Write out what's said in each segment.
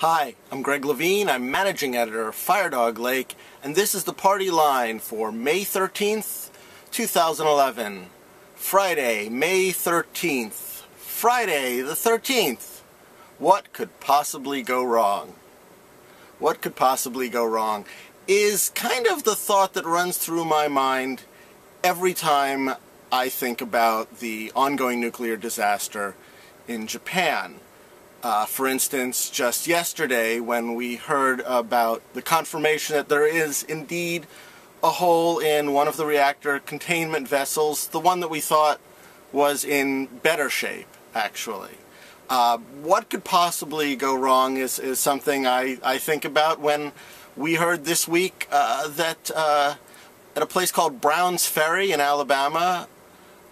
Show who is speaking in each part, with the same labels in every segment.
Speaker 1: Hi, I'm Greg Levine. I'm managing editor of Firedog Lake, and this is the party line for May 13th, 2011. Friday, May 13th. Friday the 13th. What could possibly go wrong? What could possibly go wrong is kind of the thought that runs through my mind every time I think about the ongoing nuclear disaster in Japan. For instance, just yesterday when we heard about the confirmation that there is indeed a hole in one of the reactor containment vessels, the one that we thought was in better shape, actually. What could possibly go wrong is something I think about when we heard this week that at a place called Browns Ferry in Alabama,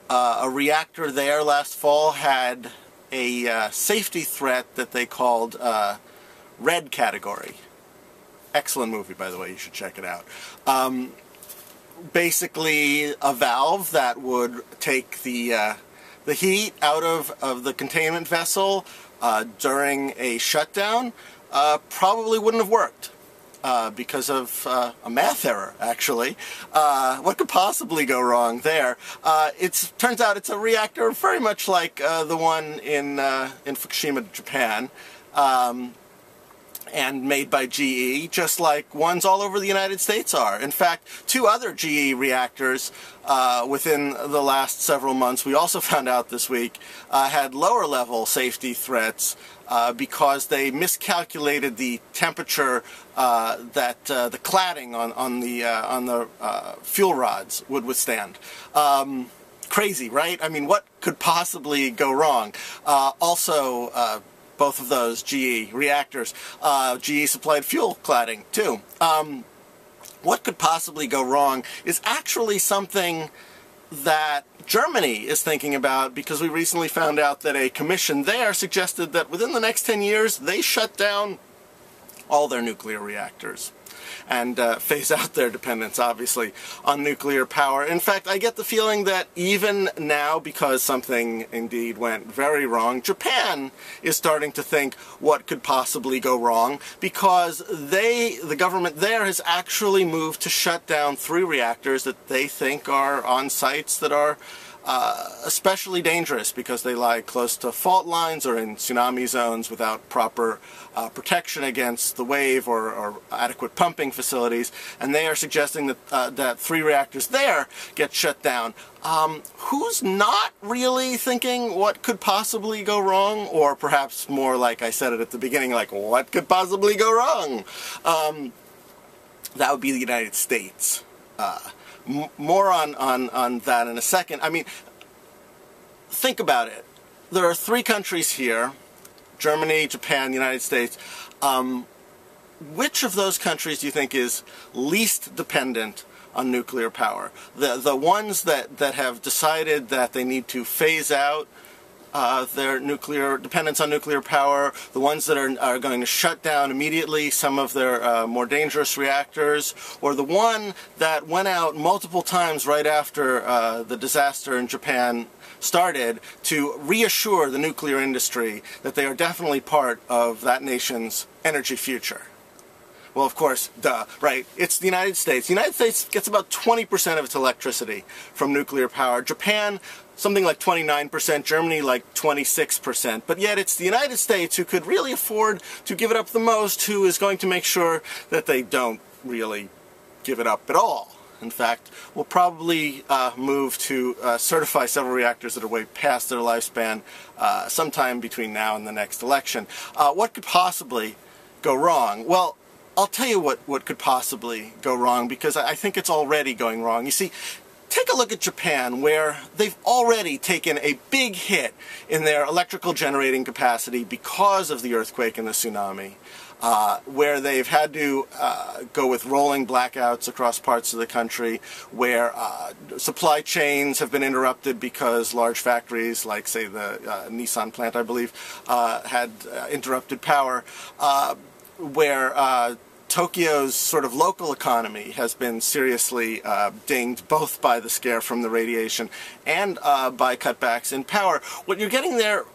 Speaker 1: a reactor there last fall had a safety threat that they called red category. Excellent movie, by the way. You should check it out. Basically, a valve that would take the heat out of the containment vessel during a shutdown probably wouldn't have worked. Because of a math error, actually. What could possibly go wrong there? Turns out it's a reactor very much like the one in Fukushima, Japan, and made by GE, just like ones all over the United States are. In fact, two other GE reactors within the last several months, we also found out this week, had lower level safety threats because they miscalculated the temperature that the cladding on the fuel rods would withstand. Crazy, right? I mean, what could possibly go wrong? Also, both of those GE reactors, GE supplied fuel cladding too. What could possibly go wrong is actually something that Germany is thinking about, because we recently found out that a commission there suggested that within the next 10 years they shut down all their nuclear reactors and phase out their dependence, obviously, on nuclear power. In fact, I get the feeling that even now, because something indeed went very wrong, Japan is starting to think what could possibly go wrong, because the government there has actually moved to shut down 3 reactors that they think are on sites that are especially dangerous because they lie close to fault lines or in tsunami zones without proper protection against the wave or adequate pumping facilities, and they are suggesting that that 3 reactors there get shut down. Who's not really thinking what could possibly go wrong, or perhaps more like I said it at the beginning, like what could possibly go wrong? That would be the United States. More on that in a second. I mean, think about it. There are 3 countries here, Germany, Japan, the United States. Which of those countries do you think is least dependent on nuclear power? The ones that have decided that they need to phase out their nuclear dependence on nuclear power, the ones that are going to shut down immediately some of their more dangerous reactors, or the one that went out multiple times right after the disaster in Japan started to reassure the nuclear industry that they are definitely part of that nation's energy future. Well, of course, duh, right? It's the United States. The United States gets about 20% of its electricity from nuclear power. Japan, something like 29%, Germany like 26%. But yet it's the United States who could really afford to give it up the most, who is going to make sure that they don't really give it up at all. In fact, we'll probably move to certify several reactors that are way past their lifespan sometime between now and the next election. What could possibly go wrong? Well, I'll tell you what could possibly go wrong, because I think it's already going wrong. You see, take a look at Japan, where they've already taken a big hit in their electrical generating capacity because of the earthquake and the tsunami, where they've had to go with rolling blackouts across parts of the country, where supply chains have been interrupted because large factories, like, say, the Nissan plant, I believe, had interrupted power, where Tokyo's sort of local economy has been seriously dinged, both by the scare from the radiation and by cutbacks in power. What you're getting there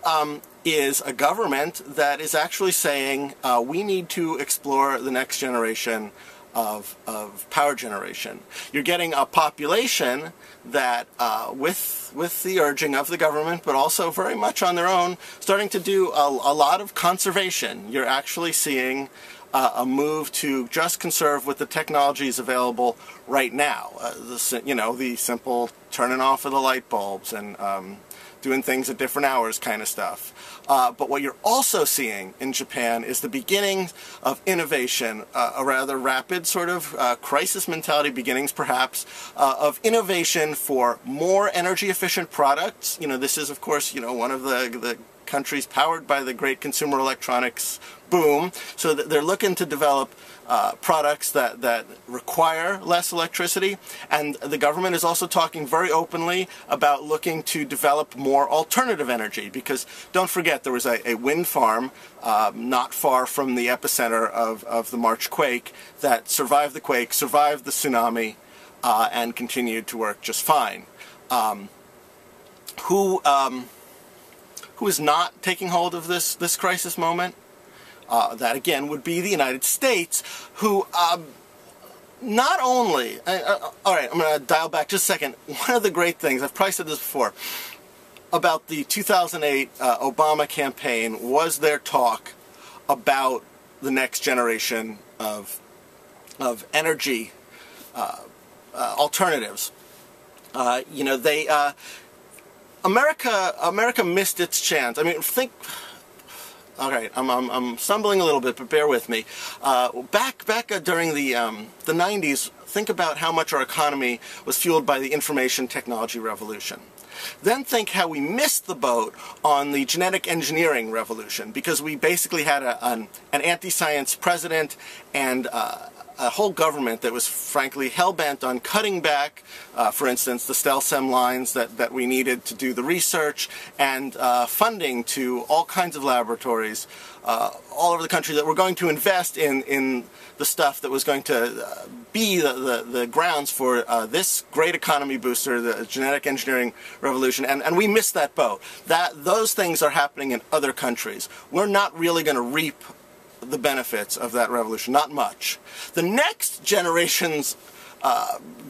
Speaker 1: is a government that is actually saying we need to explore the next generation of power generation. You're getting a population that, with the urging of the government, but also very much on their own, starting to do a lot of conservation. You're actually seeing a move to just conserve with the technologies available right now. The simple turning off of the light bulbs and doing things at different hours kind of stuff. But what you're also seeing in Japan is the beginning of innovation, a rather rapid sort of crisis mentality beginnings perhaps, of innovation for more energy efficient products. This is of course, one of the countries powered by the great consumer electronics boom, so that they're looking to develop products that require less electricity, and the government is also talking very openly about looking to develop more alternative energy, because don't forget there was a wind farm not far from the epicenter of the March quake that survived the quake, survived the tsunami, and continued to work just fine. Who is not taking hold of this crisis moment? That again would be the United States, who not only, alright, I'm going to dial back just a second. One of the great things, I've probably said this before, about the 2008 Obama campaign was their talk about the next generation of energy alternatives. America missed its chance. I mean, okay, I'm stumbling a little bit, but bear with me. Back during the 90s, think about how much our economy was fueled by the information technology revolution. Then think how we missed the boat on the genetic engineering revolution, because we basically had an anti-science president and a whole government that was frankly hell-bent on cutting back, for instance, the STELSEM lines that we needed to do the research, and funding to all kinds of laboratories all over the country that were going to invest in the stuff that was going to be the grounds for this great economy booster, the genetic engineering revolution, and we missed that boat. Those things are happening in other countries. We're not really going to reap the benefits of that revolution, not much. The next generation's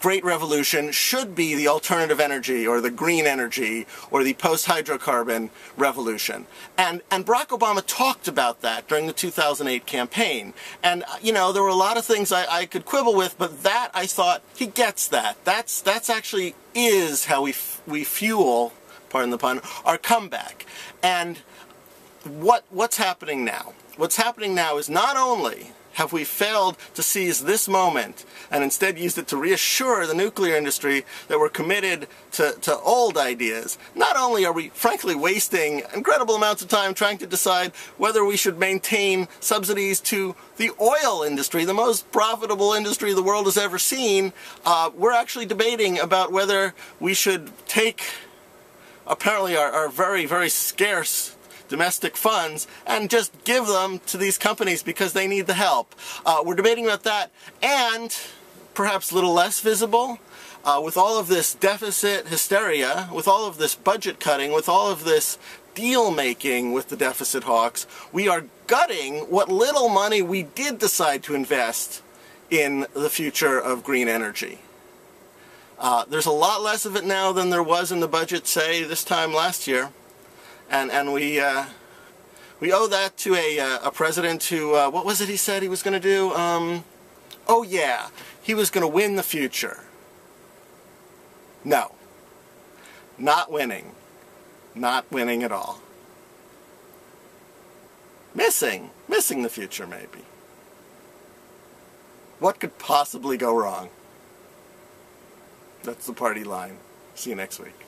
Speaker 1: great revolution should be the alternative energy, or the green energy, or the post-hydrocarbon revolution. And Barack Obama talked about that during the 2008 campaign. And, there were a lot of things I could quibble with, but that, I thought, he gets that. That's actually is how we fuel, pardon the pun, our comeback. And what's happening now? What's happening now is not only have we failed to seize this moment and instead used it to reassure the nuclear industry that we're committed to old ideas, not only are we frankly wasting incredible amounts of time trying to decide whether we should maintain subsidies to the oil industry, the most profitable industry the world has ever seen, we're actually debating about whether we should take apparently our very, very scarce domestic funds and just give them to these companies because they need the help. We're debating about that, and perhaps a little less visible, with all of this deficit hysteria, with all of this budget cutting, with all of this deal making with the deficit hawks, we are gutting what little money we did decide to invest in the future of green energy. There's a lot less of it now than there was in the budget, say, this time last year. And we owe that to a president who, what was it he said he was going to do? Oh yeah, he was going to win the future. No. Not winning. Not winning at all. Missing the future maybe. What could possibly go wrong? That's the party line. See you next week.